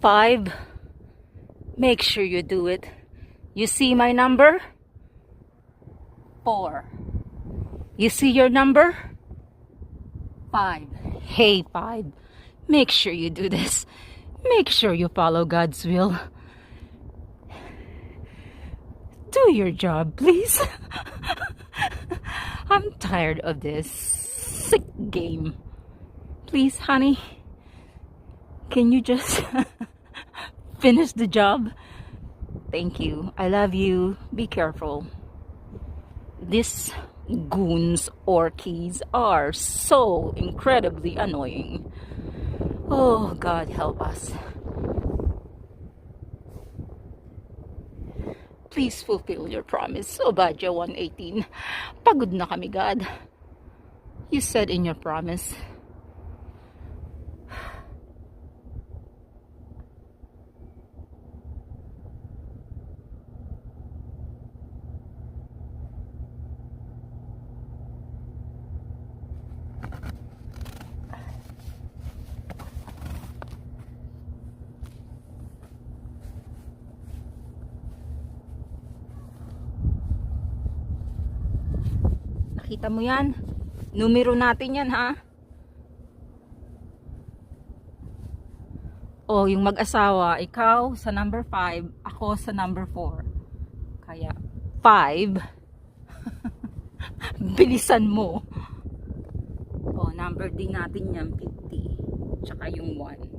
5. Make sure you do it. You see my number? 4. You see your number? 5. Hey, 5. Make sure you do this. Make sure you follow God's will. Do your job, please. I'm tired of this sick game. Please, honey, can you just finish the job? Thank you. I love you. Be careful. These goons or keys are so incredibly annoying. Oh, God help us. Please fulfill your promise. Obadya 1:18. Pagod na kami, God. You said in your promise. Nakita mo yan? Numero natin yan, ha? O, yung mag-asawa, ikaw sa number 5, ako sa number 4. Kaya, 5. Bilisan mo. O, number din natin yan, 50. Tsaka yung 1.